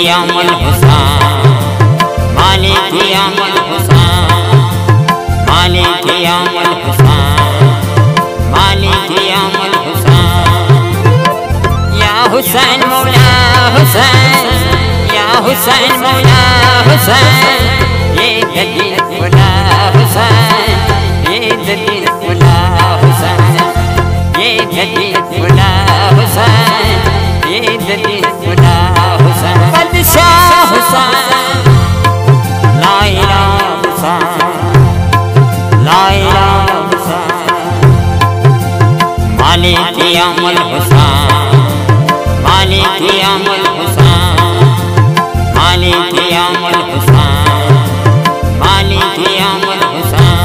अमल हुसैन, मालिक अमल हुसैन, मालिक अमल हुसैन, मालिक अमल हुसैन। या हुसैन मौला हुसैन, या हुसैन मौला हुसैन, ये दिल मौला हुसैन, ये दिल मौला हुसैन, ये दिल मौला हुसैन, ये दिल मौला हुसैन। बादशाह हुसैन, ला इलाहा हुसैन, ला इलाहा हुसैन। मालिक अमल हुसैन, मालिक अमल हुसैन, मालिक अमल हुसैन, मालिक अमल हुसैन।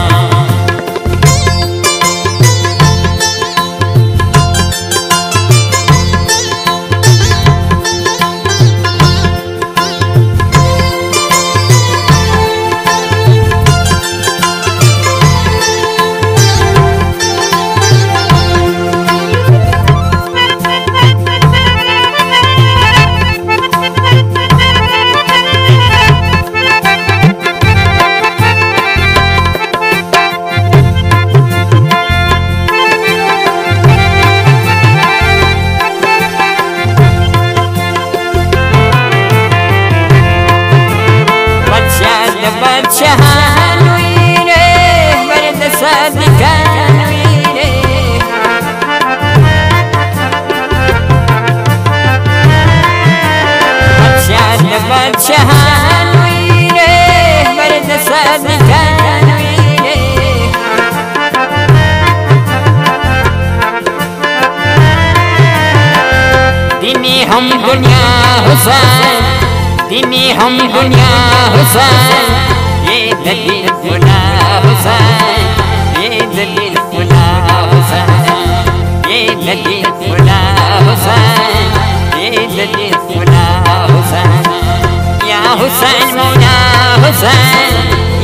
हम दुनिया हुसैन, दिनी हम दुनिया हुसैन, ये दलील खुला हुसैन, ये दलील खुला हुसैन, ये दलील खुला हुसैन, ये दलील खुला हुसैन। या हुसैन मौला हुसैन,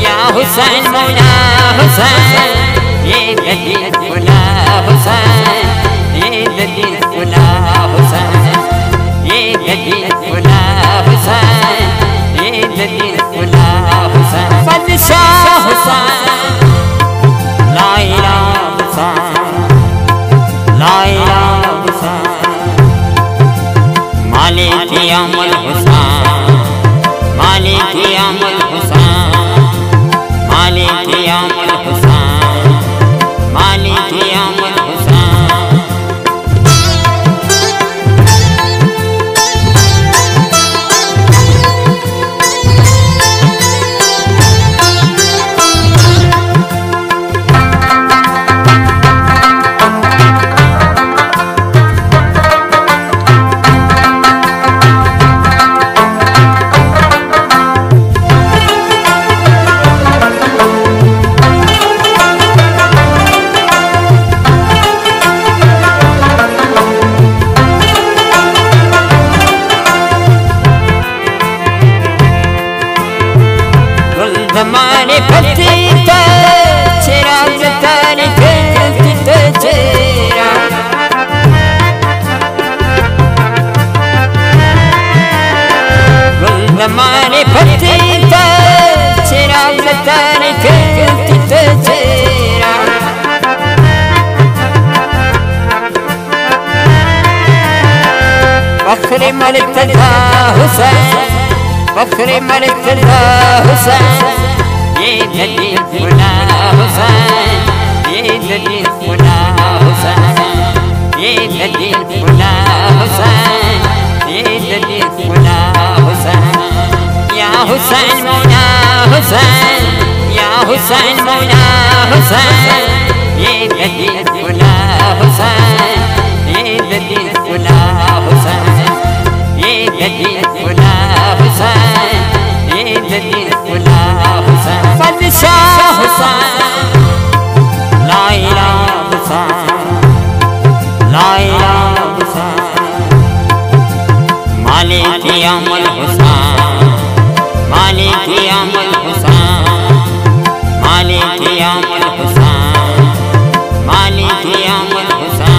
या हुसैन मौला हुसैन, ये दलील खुला हुसैन, ये दलील खुला हुसैन, ये दलील खुला हुसैन, ये दलील खुला हुसैन। बादशाह हुसैन, ला इलाहा हुसैन, ला इलाहा हुसैन। मालिक अमल हुसैन, मालिक अमल हुसैन, मालिक अमल हुसैन, मालिक अमल हुसैन। ज़माने फतीता चिराग तारीख किते चेरा, गुल ज़माने फतीता चिराग तारीख किते चेरा। फख्र मुर्तज़ा हुसैन, फख्र मुर्तज़ा हुसैन, ये दलील खुला हुसैन, ये दलील खुला हुसैन, ये दलील खुला हुसैन, ये दलील खुला हुसैन। या हुसैन मौला हुसैन, या हुसैन मौला हुसैन, ये दलील खुला हुसैन, ये दलील खुला हुसैन, ये दलील खुला हुसैन, ये दलील खुला हुसैन। बादशाह हुसैन, ला इलाहा हुसैन, ला इलाहा हुसैन। मालिक अमल हुसैन, मालिक अमल हुसैन, मालिक अमल हुसैन, मालिक अमल हुसैन।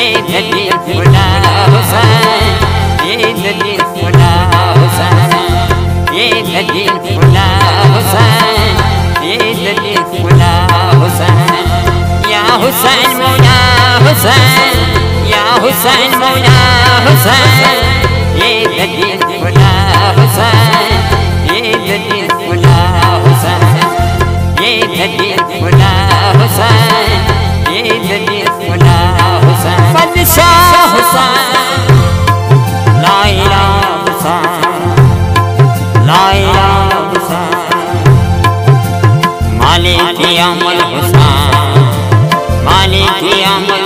ये दलील फुला हुसैन ये दलील फुला हुसैन ये दलील फुला हुसैन ये दलील फुला हुसैन या हुसैन मौला हुसैन या हुसैन मौला हुसैन ये दलील फुला हुसैन ये दलील फुला हुसैन ये दलील फुला हुसैन ये दलील फुला शाह हुसैन ला इलाहा हुसैन ला इलाहा हुसैन मालिक अमल हुसैन मालिक अमल